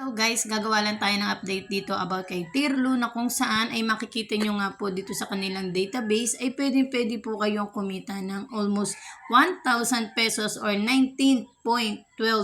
So guys, gagawa lang tayo ng update dito about kay Tirlo na kung saan ay makikita nyo nga po dito sa kanilang database ay pwede po kayong kumita ng almost 1,000 pesos or 19.12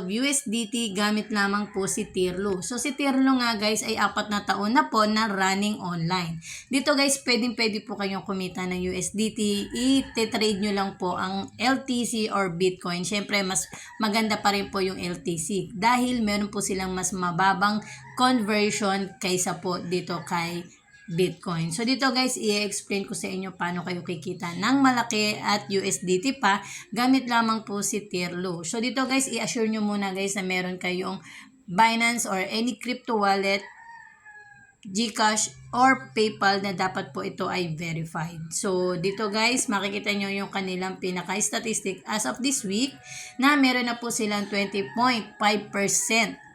USDT gamit lamang po si Tirlo. So si Tirlo nga guys ay 4 na taon na po na running online. Dito guys, pwede po kayong kumita ng USDT. I-trade nyo lang po ang LTC or Bitcoin. Syempre mas maganda pa rin po yung LTC dahil meron po silang mas mababang conversion kaysa po dito kay Bitcoin. So dito guys, i-explain ko sa inyo paano kayo kikita ng malaki at USDT pa gamit lamang po si Tirlo. So dito guys, i-assure nyo muna guys na meron kayong Binance or any crypto wallet, GCash or PayPal na dapat po ito ay verified. So dito guys, makikita nyo yung kanilang pinaka-statistic as of this week na meron na po silang 20.5%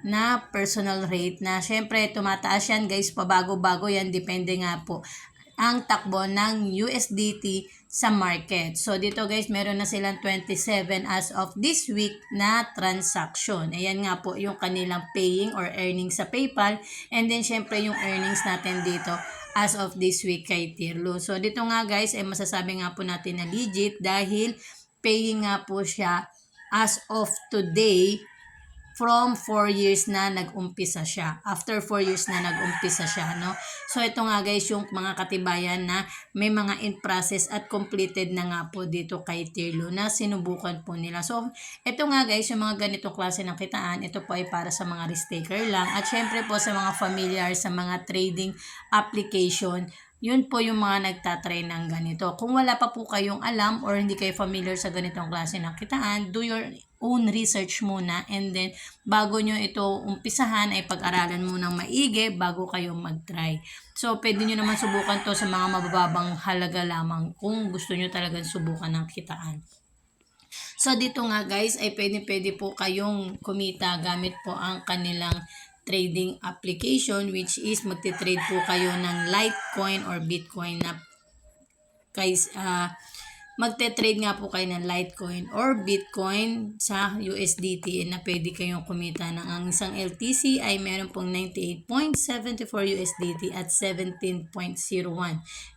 na personal rate na syempre tumataas yan guys, pabago-bago yan, depende nga po ang takbo ng USDT sa market. So dito guys, meron na silang 27 as of this week na transaction. Ayan nga po yung kanilang paying or earnings sa PayPal, and then syempre yung earnings natin dito as of this week kay Tirlo. So dito nga guys, ay masasabi nga po natin na legit dahil paying nga po siya as of today from 4 years na nag-umpisa siya. After 4 years na nag-umpisa siya, no? So, ito nga guys, yung mga katibayan na may mga in process at completed na nga po dito kay Tirlo na sinubukan po nila. So, ito nga guys, yung mga ganitong klase ng kitaan, ito po ay para sa mga risk taker lang. At syempre po sa mga familiar sa mga trading application, yun po yung mga nagtatry ng ganito. Kung wala pa po kayong alam or hindi kayo familiar sa ganitong klase ng kitaan, do your own research muna, and then bago nyo ito umpisahan ay pag-aralan munang maigi bago kayo mag-try. So pwede nyo naman subukan to sa mga mababang halaga lamang kung gusto nyo talagang subukan ng kitaan. So dito nga guys ay pwede po kayong kumita gamit po ang kanilang trading application, which is magte-trade po kayo ng Litecoin or Bitcoin na guys, magte-trade nga po kayo ng Litecoin or Bitcoin sa USDT na pwede kayong kumita ng ang isang LTC ay meron pong 98.74 USDT at 17.01.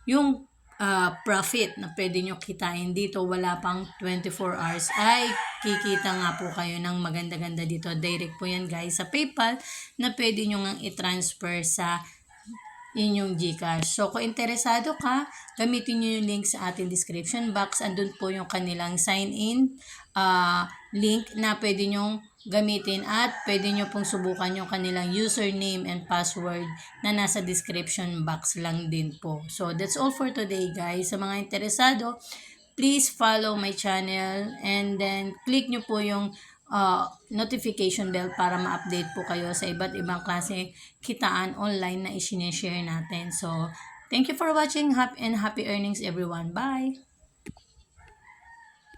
Yung profit na pwede nyo kitain dito, wala pang 24 hours ay kikita nga po kayo ng maganda-ganda dito. Direct po yan guys sa PayPal na pwede nyo nga i-transfer sa inyong GCash. So kung interesado ka, gamitin nyo yung link sa ating description box. Andun po yung kanilang sign in link na pwede nyong gamitin at pwede nyo pong subukan yung kanilang username and password na nasa description box lang din po. So that's all for today guys. Sa mga interesado, please follow my channel and then click nyo po yung notification bell para ma-update po kayo sa iba't ibang klase kitaan online na i-share natin. So thank you for watching and happy earnings everyone. Bye!